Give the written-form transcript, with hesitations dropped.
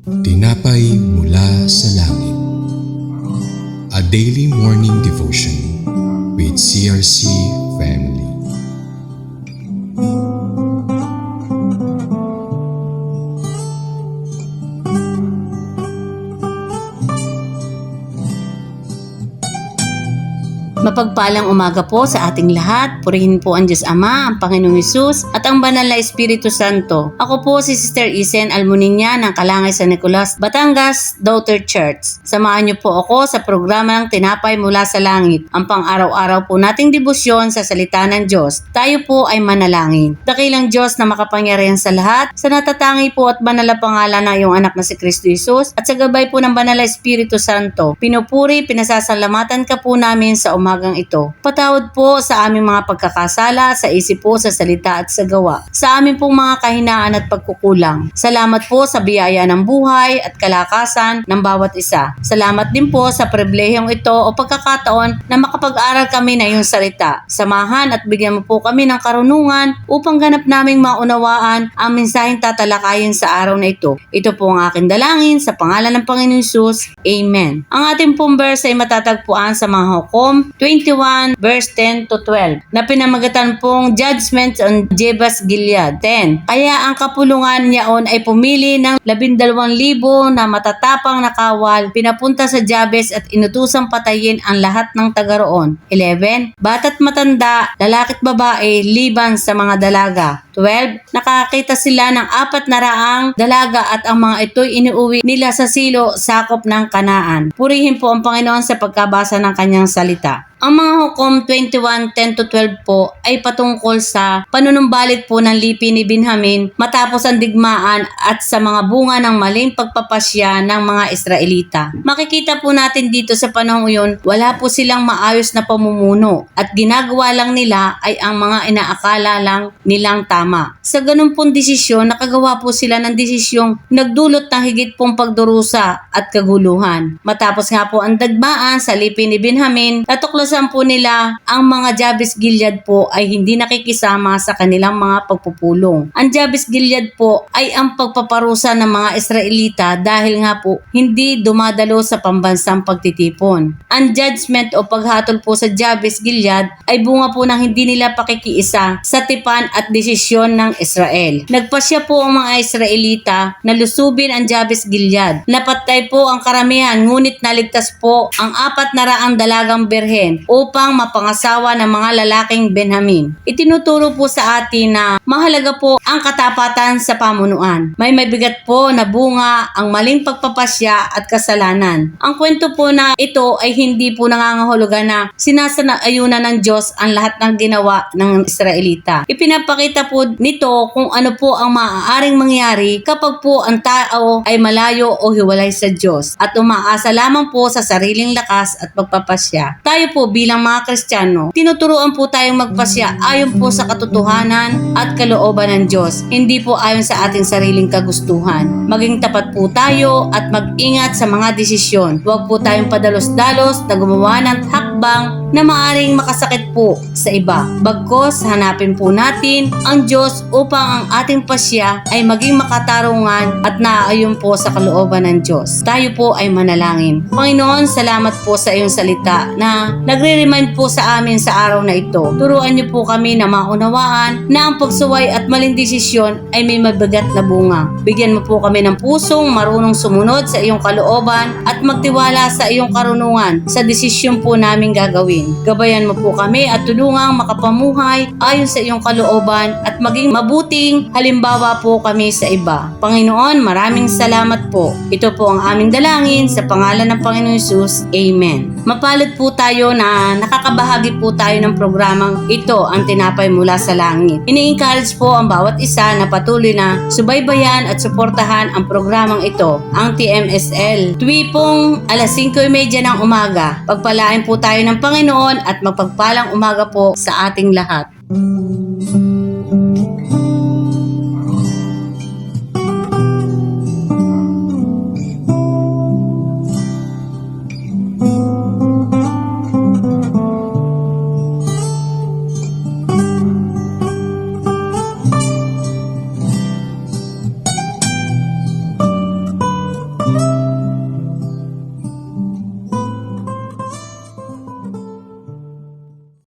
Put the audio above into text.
Tinapay mula sa langit. A daily morning devotion with CRC Family. Mapagpalang umaga po sa ating lahat. Purihin po ang Diyos Ama, ang Panginoong Hesus at ang Banal na Espiritu Santo. Ako po si Sister Isen Almuninya ng Kalangay San Nicolas, Batangas, Daughter Church. Samahan niyo po ako sa programa ng Tinapay Mula sa Langit, ang pang-araw-araw po nating debosyon sa salita ng Diyos. Tayo po ay manalangin. Dakilang Diyos na makapangyarihan sa lahat, sa natatangi po at banal na pangalan ng iyong anak na si Kristo Hesus at sa gabay po ng Banal na Espiritu Santo, pinupuri, pinasasalamatan ka po namin sa umagang ito. Patawad po sa aming mga pagkakasala, sa isip po, sa salita at sa gawa. Sa aming pong mga kahinaan at pagkukulang. Salamat po sa biyaya ng buhay at kalakasan ng bawat isa. Salamat din po sa pribilehiyong ito o pagkakataon na makapag-aral kami na iyong salita. Samahan at bigyan mo po kami ng karunungan upang ganap naming maunawaan ang mensaheng tatalakayin sa araw na ito. Ito po ang aking dalangin sa pangalan ng Panginoong Hesus. Amen. Ang ating pong verse ay matatagpuan sa mga Hukom 21 verse 10 to 12 na pinamagatan pong Judgment on Jabes Gilead 10. Kaya ang kapulungan niyaon ay pumili ng 12,000 na matatapang na kawal, pinapunta sa Jabes at inutusang patayin ang lahat ng taga roon. 11. Bata't matanda, lalaki't babae, liban sa mga dalaga. 12. Nakakita sila ng 400 dalaga at ang mga ito'y iniuwi nila sa silo, sakop ng Kanaan. Purihin po ang Panginoon sa pagkabasa ng kanyang salita. Ang mga Hukom 21, 10 to 12 po ay patungkol sa panunumbalit po ng lipi ni Benjamin matapos ang digmaan at sa mga bunga ng maling pagpapasya ng mga Israelita. Makikita po natin dito sa panahon yun, wala po silang maayos na pamumuno at ginagawa lang nila ay ang mga inaakala lang nilang tama. Sa ganun pong desisyon, nakagawa po sila ng desisyong nagdulot ng higit pong pagdurusa at kaguluhan. Matapos nga po ang digmaan sa lipi ni Benjamin, natuklasan po nila ang mga Jabes Gilead po ay hindi nakikisama sa kanilang mga pagpupulong. Ang Jabes Gilead po ay ang pagpaparusa ng mga Israelita dahil nga po hindi dumadalo sa pambansang pagtitipon. Ang judgment o paghatol po sa Jabes Gilead ay bunga po ng hindi nila pakikiisa sa tipan at desisyon ng Israel. Nagpasya po ang mga Israelita na lusubin ang Jabes Gilead. Napatay po ang karamihan ngunit naligtas po ang 400 dalagang berhen upang mapangasawa ng mga lalaking Benjamin. Itinuturo po sa atin na mahalaga po ang katapatan sa pamunuan. May mabigat po na bunga ang maling pagpapasya at kasalanan. Ang kwento po na ito ay hindi po nangangahulugan na sinasanaayunan ng Diyos ang lahat ng ginawa ng Israelita. Ipinapakita po nito kung ano po ang maaaring mangyari kapag po ang tao ay malayo o hiwalay sa Diyos at umaasa lamang po sa sariling lakas at pagpapasya. Tayo po bilang mga Kristiyano, tinuturuan po tayong magpasya ayon po sa katotohanan at kalooban ng Diyos, hindi po ayon sa ating sariling kagustuhan. Maging tapat po tayo at mag-ingat sa mga desisyon. Huwag po tayong padalos-dalos na gumawa ng hakbang na maaaring makasakit po sa iba. Bagkus, hanapin po natin ang Diyos upang ang ating pasya ay maging makatarungan at naaayon po sa kalooban ng Diyos. Tayo po ay manalangin. Panginoon, salamat po sa iyong salita na nagre-remind po sa amin sa araw na ito. Turuan niyo po kami na maunawaan na ang pagsuway at maling desisyon ay may mabigat na bunga. Bigyan mo po kami ng pusong marunong sumunod sa iyong kalooban at magtiwala sa iyong karunungan sa desisyon po namin gagawin. Gabayan mo po kami at tulungang makapamuhay ayon sa iyong kalooban at maging mabuting halimbawa po kami sa iba. Panginoon, maraming salamat po. Ito po ang aming dalangin sa pangalan ng Panginoong Hesus. Amen. Mapalad po tayo na nakakabahagi po tayo ng programang ito, ang Tinapay Mula sa Langit. Ini-encourage po ang bawat isa na patuloy na subaybayan at suportahan ang programang ito, ang TMSL. Tuwi pong alas 5:30 ng umaga. Pagpalain po tayo ng Panginoon at magpagpalang umaga po sa ating lahat.